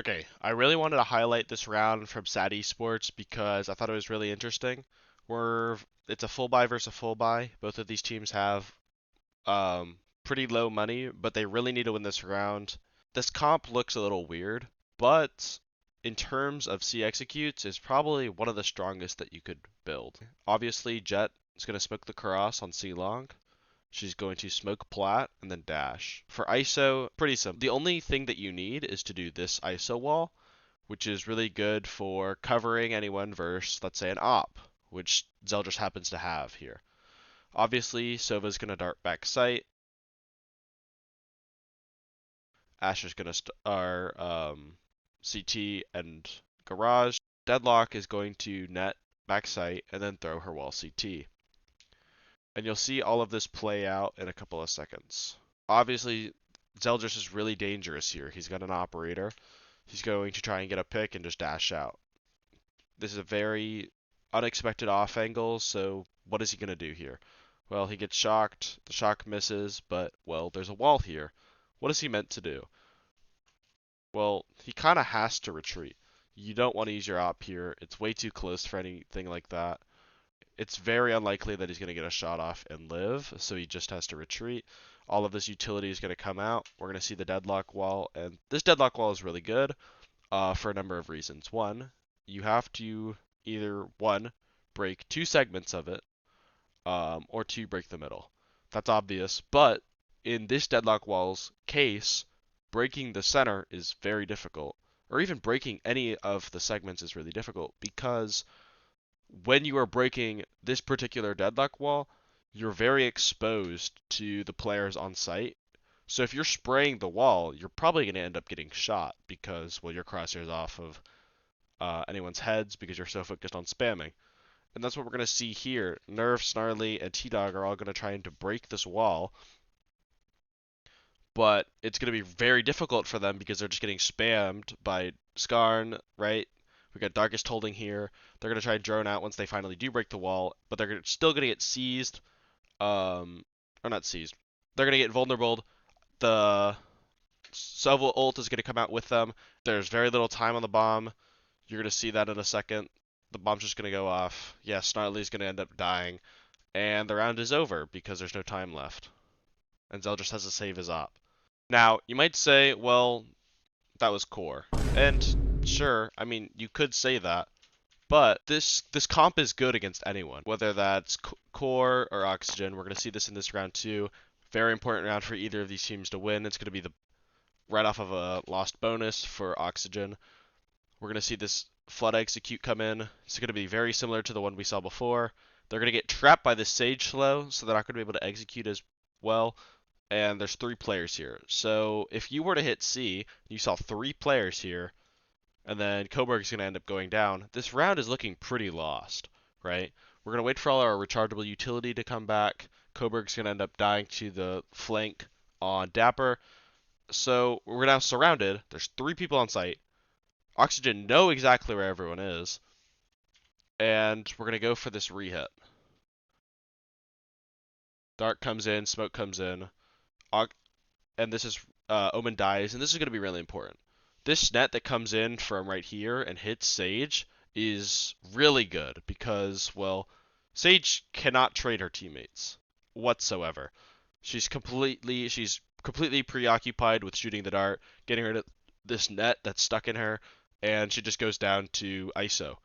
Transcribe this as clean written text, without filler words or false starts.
Okay, I really wanted to highlight this round from SaD Esports because I thought it was really interesting. It's a full buy versus a full buy. Both of these teams have pretty low money, but they really need to win this round. This comp looks a little weird, but in terms of C executes, it's probably one of the strongest that you could build. Obviously, Jet is going to smoke the cross on C long. She's going to smoke plat and then dash. For ISO, pretty simple. The only thing that you need is to do this ISO wall, which is really good for covering anyone versus, let's say, an op, which Zeldris happens to have here. Obviously, Sova's going to dart back sight. Asher's going to start CT and garage. Deadlock is going to net back sight and then throw her wall CT. And you'll see all of this play out in a couple of seconds. Obviously, Zeldris is really dangerous here. He's got an operator. He's going to try and get a pick and just dash out. This is a very unexpected off angle, so what is he going to do here? Well, he gets shocked. The shock misses, but, well, there's a wall here. What is he meant to do? Well, he kind of has to retreat. You don't want to use your op here. It's way too close for anything like that. It's very unlikely that he's going to get a shot off and live, so he just has to retreat. All of this utility is going to come out. We're going to see the deadlock wall, and this deadlock wall is really good for a number of reasons. One, you have to either, one, break two segments of it, or two, break the middle. That's obvious, but in this deadlock wall's case, breaking the center is very difficult, or even breaking any of the segments is really difficult because when you are breaking this particular deadlock wall, you're very exposed to the players on site. So if you're spraying the wall, you're probably going to end up getting shot because, well, your crosshairs off of anyone's heads because you're so focused on spamming. And that's what we're going to see here. Nerf, Snarly, and T-Dog are all going to try to break this wall, but it's going to be very difficult for them because they're just getting spammed by Skarn, right? We got Darkest holding here. They're going to try and drone out once they finally do break the wall, but they're still going to get seized. Or not seized. They're going to get vulnerable. The Sova ult is going to come out with them. There's very little time on the bomb. You're going to see that in a second. The bomb's just going to go off. Yeah, Snarly's going to end up dying. And the round is over because there's no time left. And Zeldris has to save his op. Now, you might say, well, that was core. And sure, I mean, you could say that, but this comp is good against anyone, whether that's core or oxygen. We're going to see this in this round too. Very important round for either of these teams to win. It's going to be the right off of a lost bonus for oxygen. We're going to see this flood execute come in. It's going to be very similar to the one we saw before. They're going to get trapped by the Sage slow, so they're not going to be able to execute as well. And there's 3 players here. So if you were to hit C, you saw 3 players here, and then Coburg is going to end up going down, this round is looking pretty lost, right? We're going to wait for all our rechargeable utility to come back. Coburg's going to end up dying to the flank on Dapper. So we're now surrounded. There's 3 people on site. Oxygen know exactly where everyone is. And we're going to go for this rehit. Dark comes in, smoke comes in. And this is Omen dies, and this is going to be really important. This net that comes in from right here and hits Sage is really good because, well, Sage cannot trade her teammates whatsoever. She's completely preoccupied with shooting the dart, getting rid of this net that's stuck in her, and she just goes down to ISO.